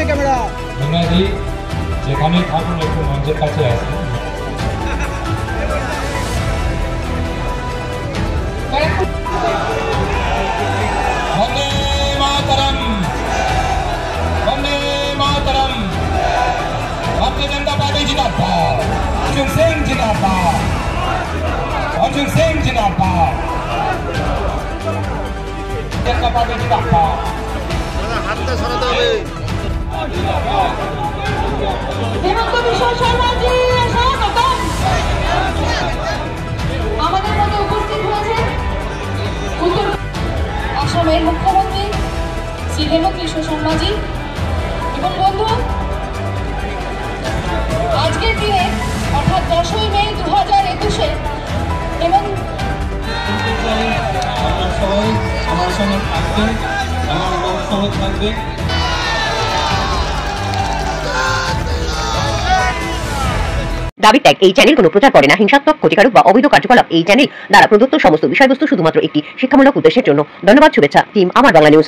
মিনাজি যেখানেই থাকুন একটু মঞ্চের কাছে আসুন। বন্দে মাতরম, বন্দে মাতরম, भारतीय जनता पार्टी जिंदाबाद, अर्जुन सिंह जिंदाबाद, अर्जुन सिंह जिंदाबाद, जनता पार्टी जिंदाबाद। हाथ सराते হবে। হেমন্ত বিশ্ব শর্মা জি স্বাগতম। আমাদের মধ্যে উপস্থিত হয়েছে উত্তর আসামের মুখ্যমন্ত্রী শ্রী হেমন্ত বিশ্ব শর্মা জি এবং বন্ধু আজকের দিনে অর্থাৎ 10ই মে 2021 এবং আপনারা সবাই আমার সঙ্গে থাকবেন, আমার সঙ্গে থাকবেন। দাবি ত্যাগ এই চ্যানেল কোনো প্রচার করে না, হিংসাত্মক, ক্ষতিকারক বা অবৈধ কার্যকলাপ এই চ্যানেল দ্বারা প্রদত্ত সমস্ত বিষয়বস্তু শুধুমাত্র একটি শিক্ষামূলক উদ্দেশ্যের জন্য। ধন্যবাদ, শুভেচ্ছা, টিম আমার বাংলা নিউজ।